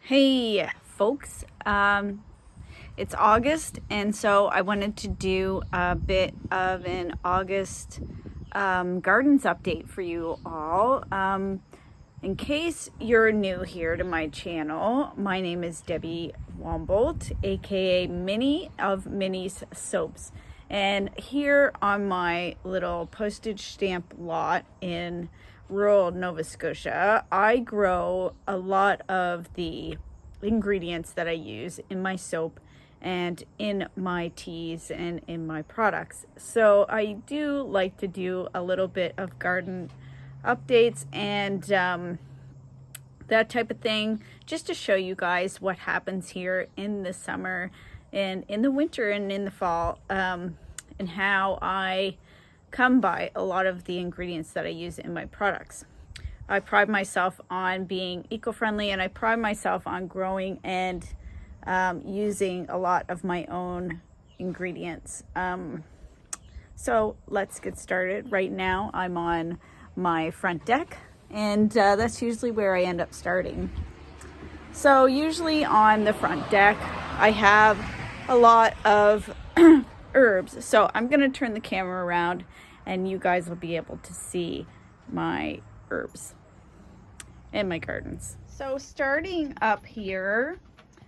Hey folks, it's August, and so I wanted to do a bit of an August gardens update for you all. In case you're new here to my channel, my name is Debbie Wombolt, aka Minnie of Minnie's Soaps. And here on my little postage stamp lot in rural Nova Scotia, I grow a lot of the ingredients that I use in my soap and in my teas and in my products. So I do like to do a little bit of garden updates and that type of thing, just to show you guys what happens here in the summer and in the winter and in the fall, and how I come by a lot of the ingredients that I use in my products. I pride myself on being eco-friendly, and I pride myself on growing and using a lot of my own ingredients. So let's get started. Right now I'm on my front deck, and that's usually where I end up starting. So usually on the front deck I have a lot of herbs. So I'm going to turn the camera around and you guys will be able to see my herbs in my gardens. So starting up here,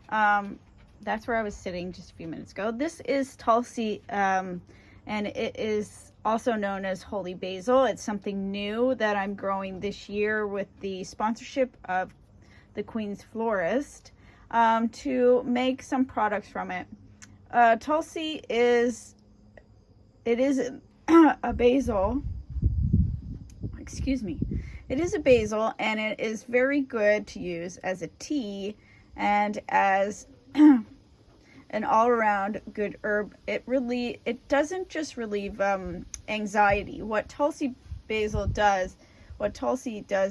that's where I was sitting just a few minutes ago. This is Tulsi, and it is also known as holy basil. It's something new that I'm growing this year with the sponsorship of the Queen's Florist, to make some products from it. Tulsi is a basil. Excuse me. It is a basil, and it is very good to use as a tea and as an all-around good herb. It doesn't just relieve anxiety. What Tulsi does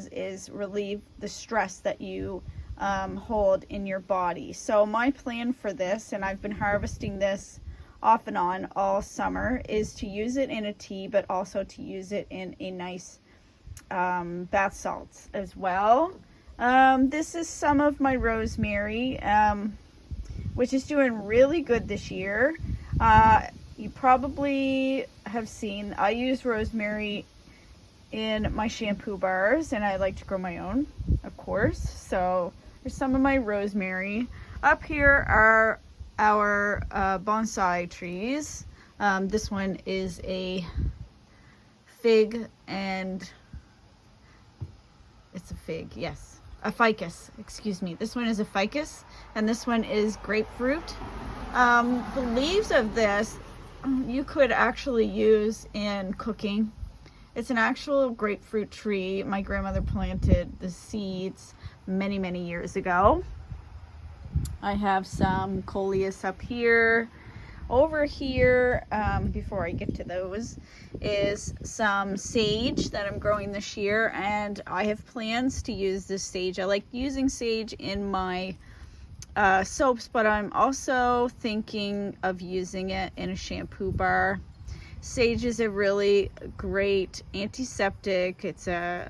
is relieve the stress that you hold in your body. So my plan for this, and I've been harvesting this off and on all summer, is to use it in a tea, but also to use it in a nice bath salts as well. This is some of my rosemary, which is doing really good this year. You probably have seen I use rosemary in my shampoo bars, and I like to grow my own, of course. So there's some of my rosemary. Up here are our bonsai trees. This one is a fig, and it's a fig, yes. A ficus, excuse me. This one is a ficus, and this one is grapefruit. The leaves of this you could actually use in cooking. It's an actual grapefruit tree. My grandmother planted the seeds many, many years ago. I have some coleus up here. Over here, before I get to those, is some sage that I'm growing this year, and I have plans to use this sage. I like using sage in my soaps, but I'm also thinking of using it in a shampoo bar. Sage is a really great antiseptic. It's a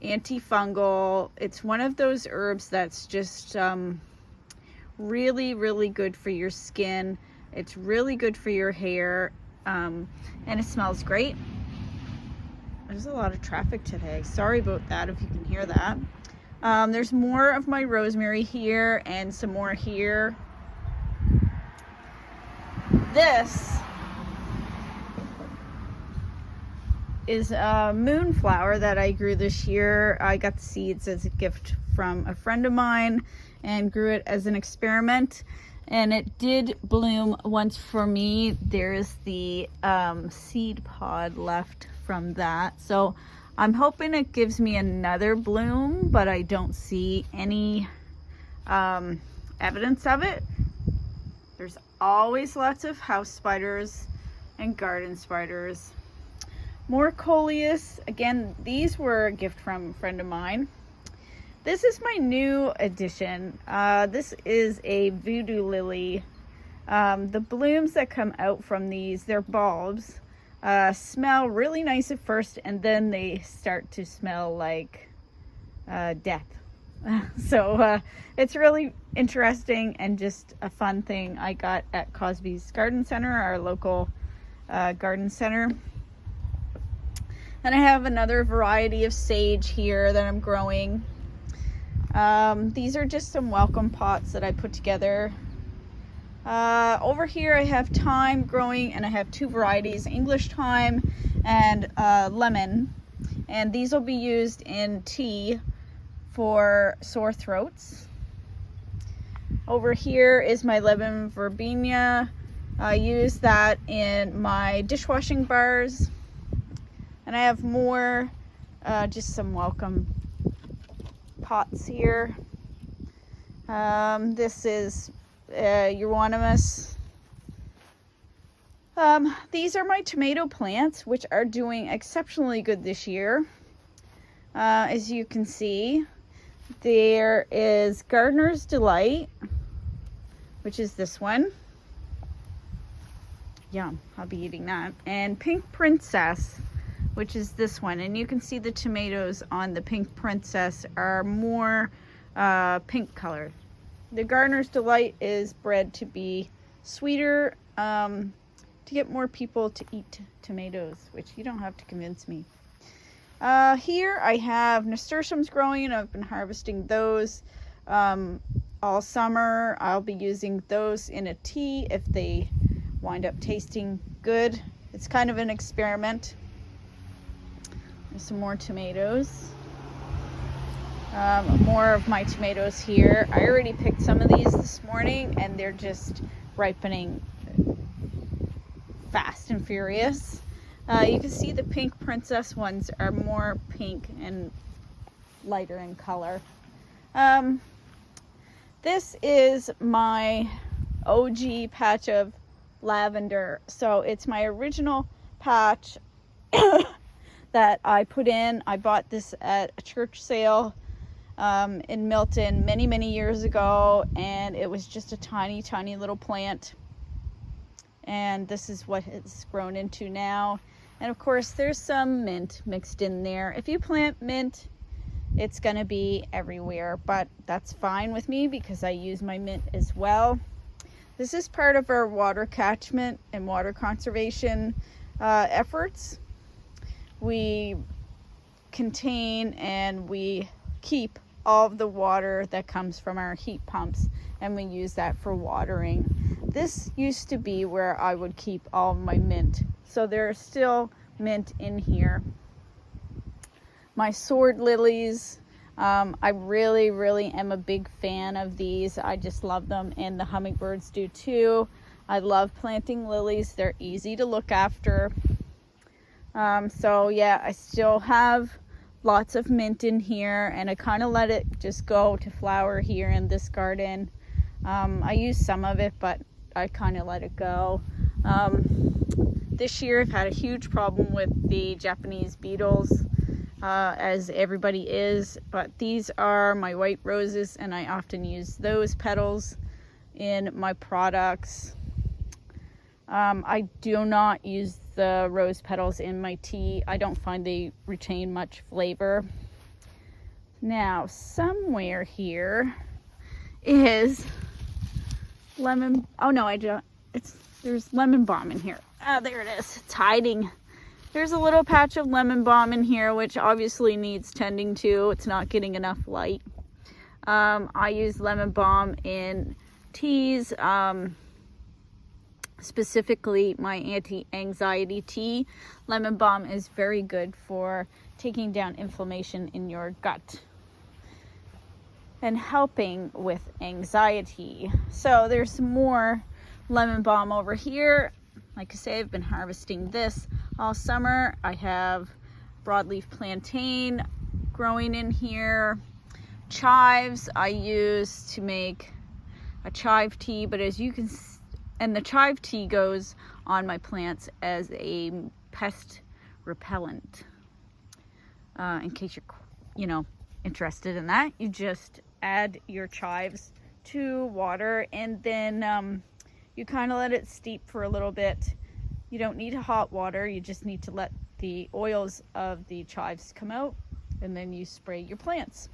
antifungal. It's one of those herbs that's just really, really good for your skin. It's really good for your hair, and it smells great. There's a lot of traffic today. Sorry about that if you can hear that. There's more of my rosemary here and some more here. This is a moonflower that I grew this year. I got the seeds as a gift from a friend of mine and grew it as an experiment, and it did bloom once for me. There's the seed pod left from that, so I'm hoping it gives me another bloom, but I don't see any evidence of it. There's always lots of house spiders and garden spiders. More coleus. Again, these were a gift from a friend of mine. This is my new addition. This is a voodoo lily. The blooms that come out from these, they're bulbs, smell really nice at first, and then they start to smell like death. So it's really interesting and just a fun thing I got at Cosby's Garden Center, our local garden center. And I have another variety of sage here that I'm growing. These are just some welcome pots that I put together. Over here I have thyme growing, and I have two varieties, English thyme and lemon. And these will be used in tea for sore throats. Over here is my lemon verbena. I use that in my dishwashing bars. And I have more, just some welcome pots here. This is euonymus. These are my tomato plants, which are doing exceptionally good this year. As you can see, there is Gardener's Delight, which is this one. Yum, I'll be eating that. And Pink Princess, which is this one. And you can see the tomatoes on the Pink Princess are more pink colored. The Gardener's Delight is bred to be sweeter, to get more people to eat tomatoes, which you don't have to convince me. Here I have nasturtiums growing, and I've been harvesting those all summer. I'll be using those in a tea if they wind up tasting good. It's kind of an experiment. There's some more tomatoes. More of my tomatoes here. I already picked some of these this morning, and they're just ripening fast and furious. You can see the Pink Princess ones are more pink and lighter in color. This is my OG patch of lavender. So it's my original patch that I put in. I bought this at a church sale in Milton many years ago, and it was just a tiny little plant. And this is what it's grown into now. And of course, there's some mint mixed in there. If you plant mint, it's going to be everywhere, but that's fine with me because I use my mint as well. This is part of our water catchment and water conservation efforts. We contain and we keep all of the water that comes from our heat pumps, and we use that for watering. This used to be where I would keep all of my mint. So there's still mint in here. My sword lilies, I really am a big fan of these. I just love them, and the hummingbirds do too. I love planting lilies. They're easy to look after. So yeah, I still have lots of mint in here, and I kind of let it just go to flower here in this garden. I use some of it, but I kind of let it go. This year I've had a huge problem with the Japanese beetles, as everybody is, but these are my white roses, and I often use those petals in my products. I do not use the rose petals in my tea. I don't find they retain much flavor. Now, somewhere here is lemon. Oh no, I don't. There's lemon balm in here. Ah, there it is. It's hiding. There's a little patch of lemon balm in here, which obviously needs tending to. It's not getting enough light. I use lemon balm in teas, specifically my anti-anxiety tea. Lemon balm is very good for taking down inflammation in your gut and helping with anxiety. So there's some more lemon balm over here. Like I say, I've been harvesting this all summer. I have broadleaf plantain growing in here. Chives I use to make a chive tea, but as you can see, and the chive tea goes on my plants as a pest repellent. In case you're, interested in that, you just add your chives to water, and then you kind of let it steep for a little bit. You don't need hot water. You just need to let the oils of the chives come out, and then you spray your plants.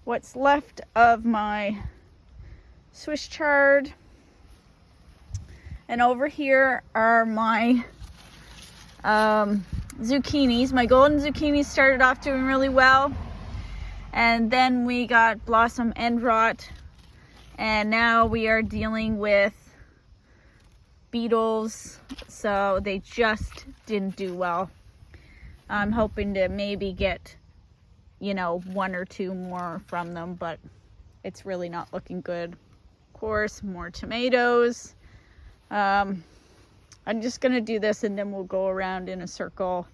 what's left of my Swiss chard. And over here are my zucchinis. My golden zucchinis started off doing really well. And then we got blossom end rot. And now we are dealing with beetles. So they just didn't do well. I'm hoping to maybe get, you know, 1 or 2 more from them, but it's really not looking good. Of course, more tomatoes. I'm just gonna do this and then we'll go around in a circle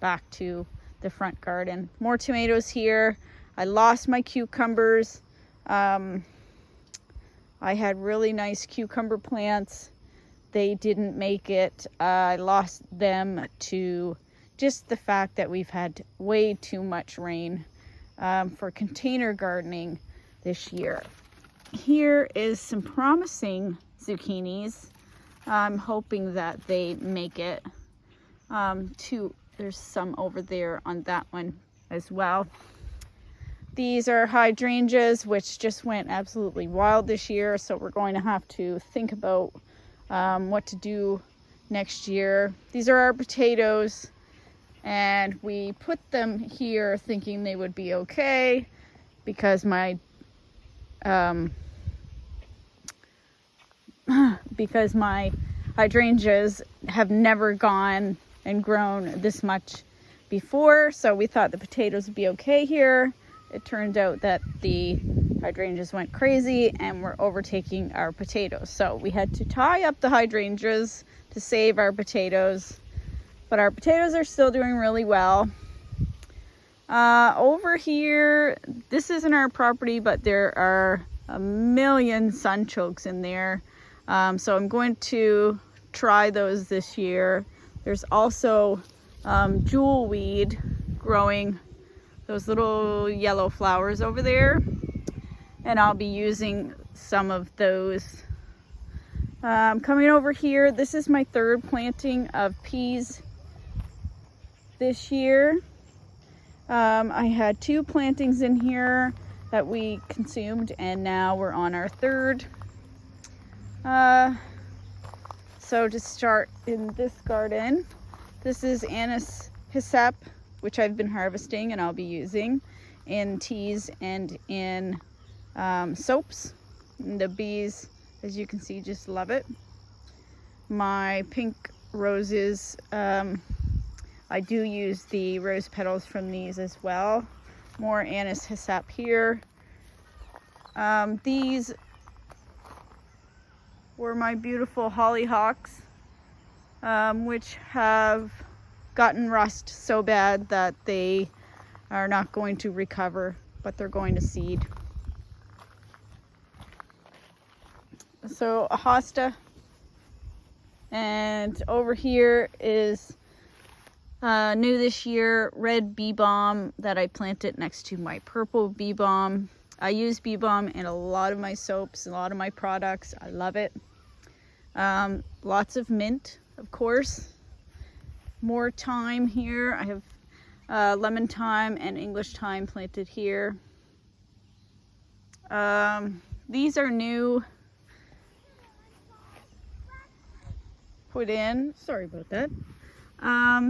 back to the front garden. More tomatoes here. I lost my cucumbers. I had really nice cucumber plants. They didn't make it. I lost them to just the fact that we've had way too much rain for container gardening this year. Here is some promising zucchinis. I'm hoping that they make it. There's some over there on that one as well. These are hydrangeas, which just went absolutely wild this year. So we're going to have to think about what to do next year. These are our potatoes, and we put them here thinking they would be okay because my hydrangeas have never gone and grown this much before, so we thought the potatoes would be okay here. It turned out that the hydrangeas went crazy and were overtaking our potatoes, so we had to tie up the hydrangeas to save our potatoes, but our potatoes are still doing really well. Over here, this isn't our property, but there are a million sunchokes in there. So I'm going to try those this year. There's also jewelweed growing, those little yellow flowers over there. And I'll be using some of those. Coming over here, this is my 3rd planting of peas this year. I had 2 plantings in here that we consumed, and now we're on our 3rd. So to start in this garden, this is Anise hyssop, which I've been harvesting and I'll be using in teas and in soaps. And the bees, as you can see, just love it. My pink roses, I do use the rose petals from these as well. More Anise hyssop here. These were my beautiful hollyhocks, which have gotten rust so bad that they are not going to recover, but they're going to seed. So a hosta, and over here is new this year, red bee balm that I planted next to my purple bee balm. I use bee balm in a lot of my soaps, a lot of my products. I love it. Lots of mint, of course. More thyme here. I have lemon thyme and English thyme planted here. These are new. Put in. Sorry about that.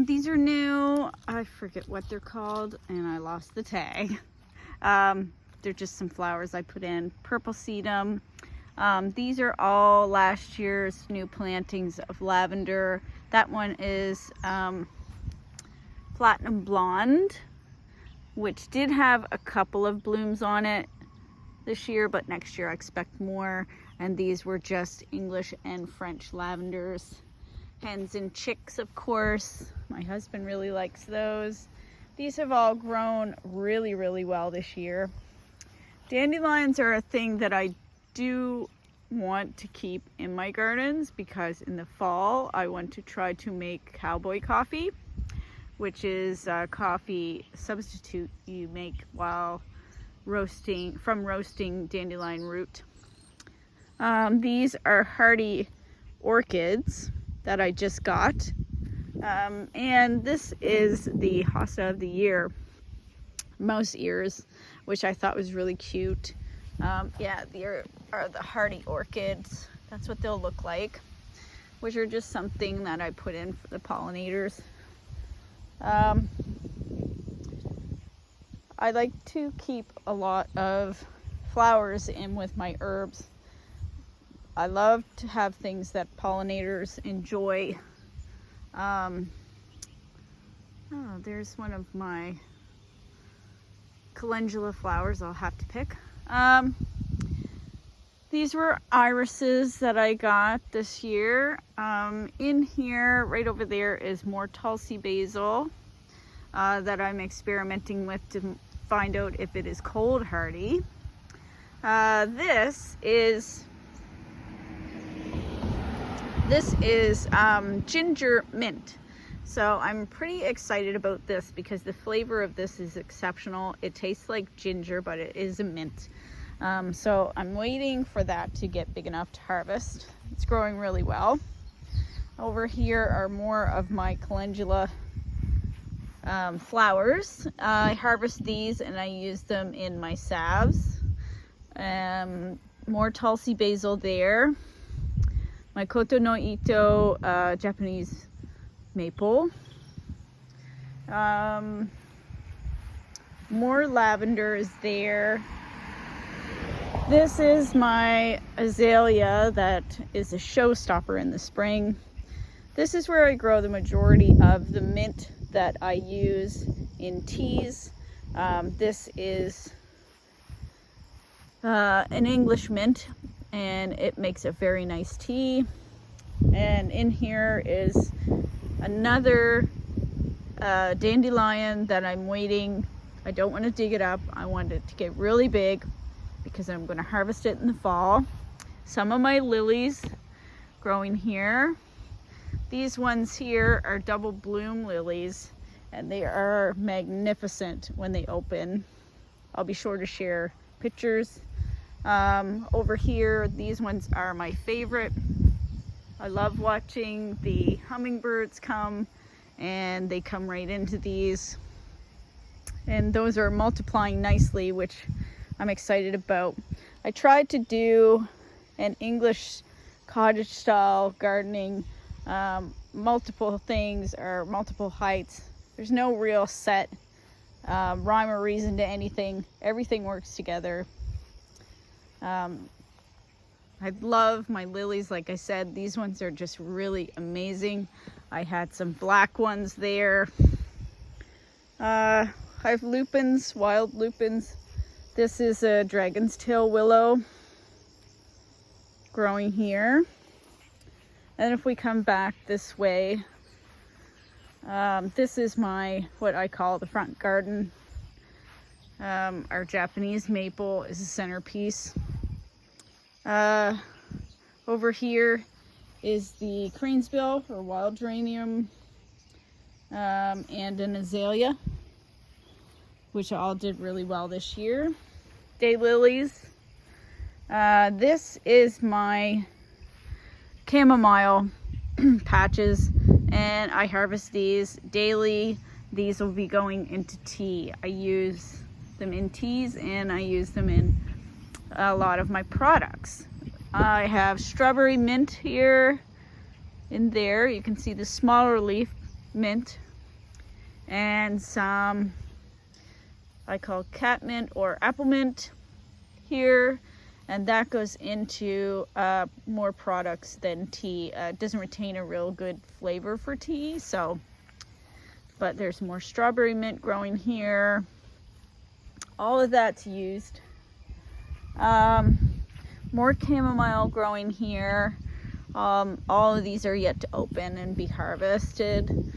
These are new. I forget what they're called, and I lost the tag. They're just some flowers I put in. Purple sedum. These are all last year's new plantings of lavender. That one is Platinum Blonde, which did have a couple of blooms on it this year, but next year I expect more. And these were just English and French lavenders. Hens and chicks, of course. My husband really likes those. These have all grown really, really well this year. Dandelions are a thing that I do want to keep in my gardens because in the fall I want to try to make cowboy coffee, which is a coffee substitute you make while roasting dandelion root. These are hardy orchids that I just got, and this is the hosta of the year, mouse ears, which I thought was really cute. Yeah, there are the hardy orchids. That's what they'll look like, which are just something that I put in for the pollinators. I like to keep a lot of flowers in with my herbs. I love to have things that pollinators enjoy. Oh, there's one of my calendula flowers I'll have to pick. These were irises that I got this year. In here, right over there, is more Tulsi basil that I'm experimenting with to find out if it is cold hardy. This is ginger mint. So I'm pretty excited about this because the flavor of this is exceptional. It tastes like ginger, but it is a mint. So I'm waiting for that to get big enough to harvest. It's growing really well. Over here are more of my calendula flowers. I harvest these and I use them in my salves. More Tulsi basil there. My Koto no Ito Japanese maple. More lavender is there. This is my azalea that is a showstopper in the spring. This is where I grow the majority of the mint that I use in teas. This is an English mint, and it makes a very nice tea. And in here is another dandelion that I'm waiting. I don't want to dig it up. I want it to get really big because I'm going to harvest it in the fall. Some of my lilies growing here. These ones here are double bloom lilies, and they are magnificent when they open. I'll be sure to share pictures. Over here, these ones are my favorite. I love watching the hummingbirds come, and they come right into these. And those are multiplying nicely, which I'm excited about. I tried to do an English cottage style gardening, multiple things or multiple heights. There's no real set rhyme or reason to anything. Everything works together. I love my lilies. Like I said, these ones are just really amazing. I had some black ones there. I have lupins, wild lupins. This is a dragon's tail willow growing here. And if we come back this way, this is my, what I call the front garden. Our Japanese maple is a centerpiece. Over here is the cranesbill or wild geranium, and an azalea, which all did really well this year. Daylilies. This is my chamomile patches, and I harvest these daily. These will be going into tea. I use them in teas, and I use them in a lot of my products. I have strawberry mint here. In there you can see the smaller leaf mint, and some I call cat mint or apple mint here, and that goes into more products than tea. It doesn't retain a real good flavor for tea, so, but there's more strawberry mint growing here. All of that's used. More chamomile growing here. All of these are yet to open and be harvested.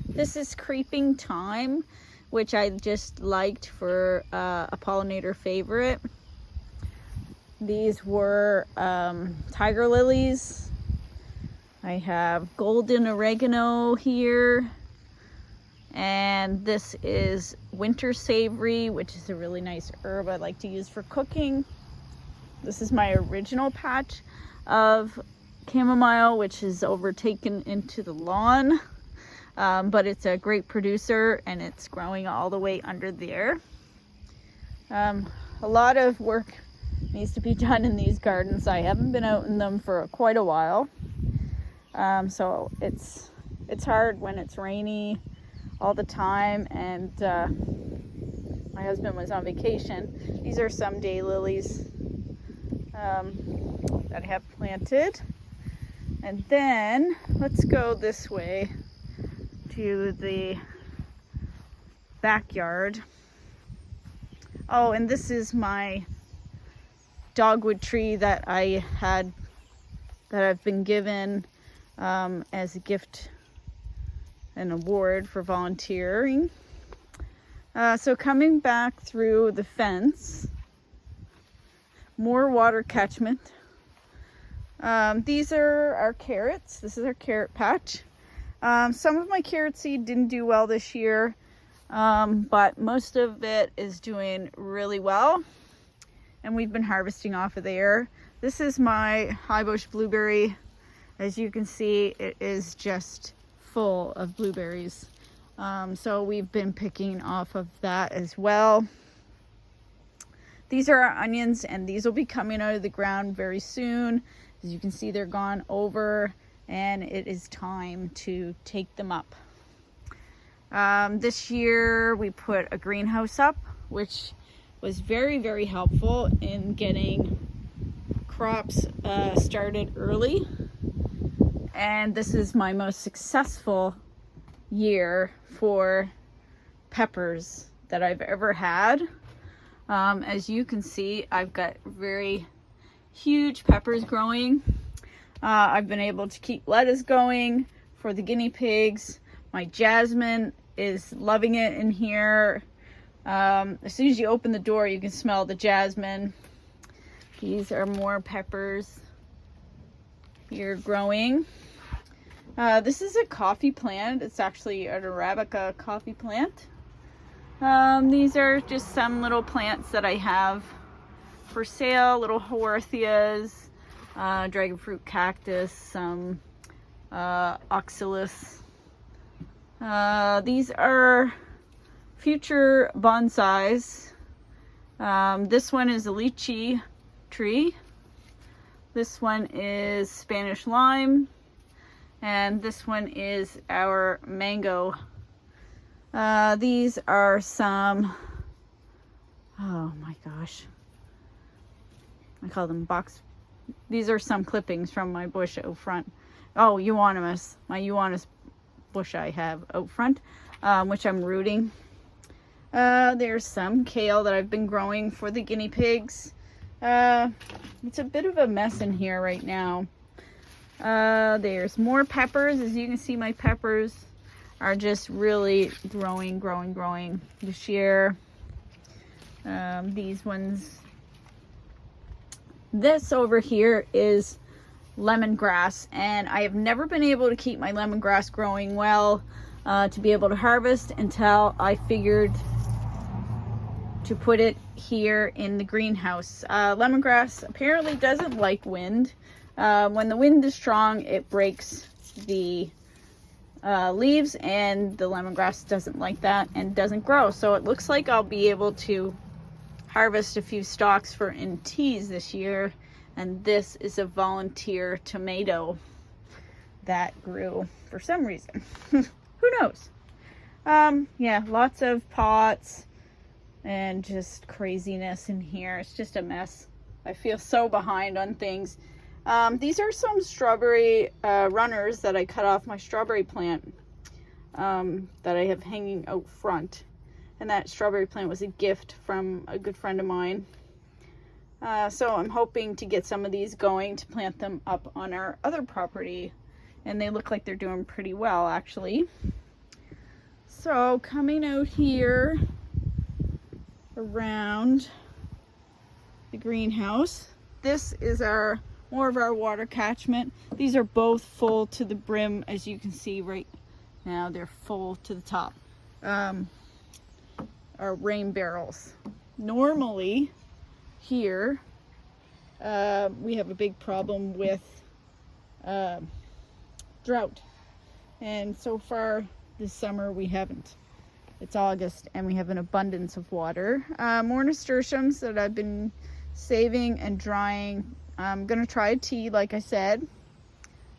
This is creeping thyme, which I just liked for a pollinator favorite. These were tiger lilies. I have golden oregano here. And this is winter savory, which is a really nice herb I like to use for cooking. This is my original patch of chamomile, which is overtaken into the lawn. but it's a great producer and it's growing all the way under there. A lot of work needs to be done in these gardens. I haven't been out in them for quite a while. So it's hard when it's rainy all the time, and my husband was on vacation. These are some daylilies that I have planted. And then let's go this way to the backyard. Oh, and this is my dogwood tree that I've been given as a gift, an award for volunteering. So coming back through the fence, more water catchment. These are our carrots. This is our carrot patch. Some of my carrot seed didn't do well this year, but most of it is doing really well, and we've been harvesting off of there. This is my high bush blueberry. As you can see, it is just full of blueberries. So we've been picking off of that as well. These are our onions, and these will be coming out of the ground very soon. As you can see, they're gone over, and it is time to take them up. This year we put a greenhouse up, which was very, very helpful in getting crops started early. And this is my most successful year for peppers that I've ever had. As you can see, I've got very huge peppers growing. I've been able to keep lettuce going for the guinea pigs. My jasmine is loving it in here. As soon as you open the door, you can smell the jasmine. These are more peppers here growing. This is a coffee plant. It's actually an Arabica coffee plant. These are just some little plants that I have for sale, little Haworthias, dragon fruit cactus, some oxalis. These are future bonsais. This one is a lychee tree. This one is Spanish lime. And this one is our mango. These are some, oh my gosh, I call them these are some clippings from my bush out front. Oh, euonymus, my euonymus bush I have out front, which I'm rooting. There's some kale that I've been growing for the guinea pigs. It's a bit of a mess in here right now. There's more peppers. As you can see, my peppers are just really growing this year. These ones. This over here is lemongrass, and I have never been able to keep my lemongrass growing well to be able to harvest until I figured to put it here in the greenhouse. Lemongrass apparently doesn't like wind. When the wind is strong, it breaks the leaves, and the lemongrass doesn't like that and doesn't grow. So it looks like I'll be able to harvest a few stalks for in teas this year. And this is a volunteer tomato that grew for some reason. Who knows? Yeah, lots of pots and just craziness in here. It's just a mess. I feel so behind on things. These are some strawberry runners that I cut off my strawberry plant that I have hanging out front. And that strawberry plant was a gift from a good friend of mine. So I'm hoping to get some of these going to plant them up on our other property. And they look like they're doing pretty well, actually. So coming out here around the greenhouse, this is more of our water catchment. These are both full to the brim. As you can see right now, they're full to the top. Our rain barrels. Normally here we have a big problem with drought, and so far this summer we haven't. It's August and we have an abundance of water. More nasturtiums that I've been saving and drying. I'm gonna try a tea, like I said.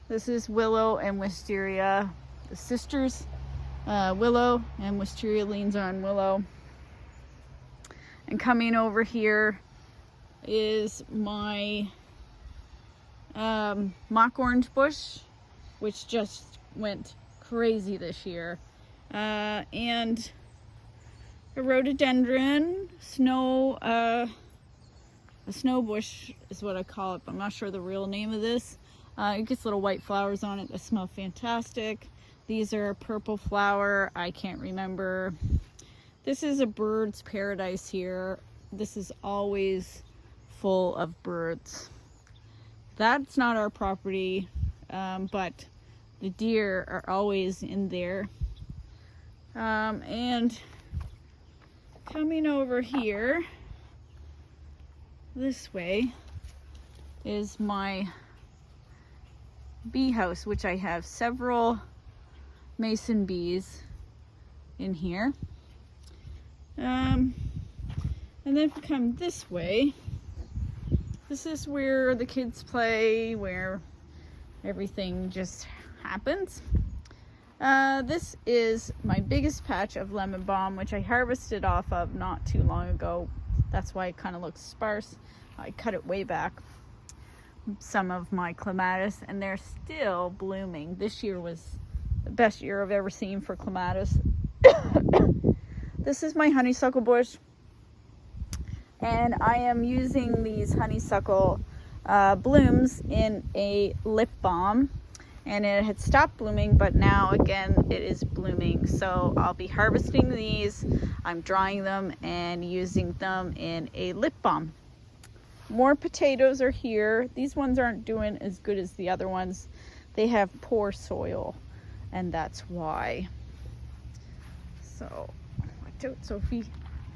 This is willow and wisteria, the sisters. Willow and wisteria leans on willow. And coming over here is my mock orange bush, which just went crazy this year. And a rhododendron, a snow bush is what I call it, but I'm not sure the real name of this. It gets little white flowers on it that smell fantastic. These are a purple flower, I can't remember. This is a bird's paradise here. This is always full of birds. That's not our property, but the deer are always in there. And coming over here, this way, is my bee house, which I have several mason bees in here. And then if we come this way, this is where the kids play, where everything just happens. This is my biggest patch of lemon balm, which I harvested off of not too long ago. That's why it kind of looks sparse. I cut it way back. Some of my clematis, and they're still blooming. This year was the best year I've ever seen for clematis. This is my honeysuckle bush, and I am using these honeysuckle blooms in a lip balm, and it had stopped blooming, but now again it is blooming. So I'll be harvesting these, I'm drying them and using them in a lip balm. More potatoes are here. These ones aren't doing as good as the other ones. They have poor soil, and that's why. So watch out, Sophie.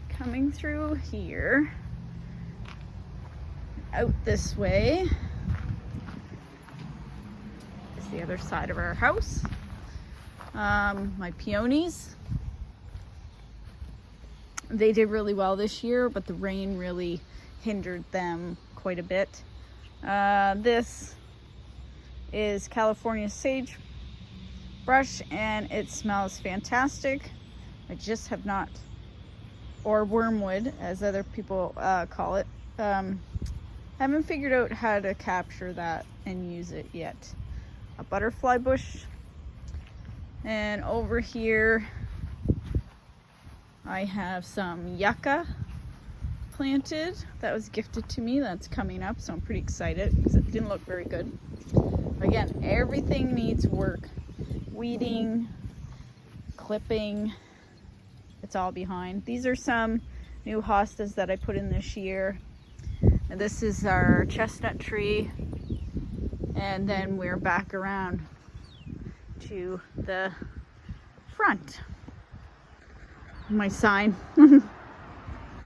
Coming through here, out this way is the other side of our house. My peonies, they did really well this year, but the rain really hindered them quite a bit. This is California sage brush, and it smells fantastic. I just have not, or wormwood as other people call it, haven't figured out how to capture that and use it yet. A butterfly bush, and over here I have some yucca planted that was gifted to me. That's coming up, so I'm pretty excited because it didn't look very good. Again, everything needs work. Weeding, clipping, it's all behind. These are some new hostas that I put in this year. And this is our chestnut tree. And then we're back around to the front. My sign.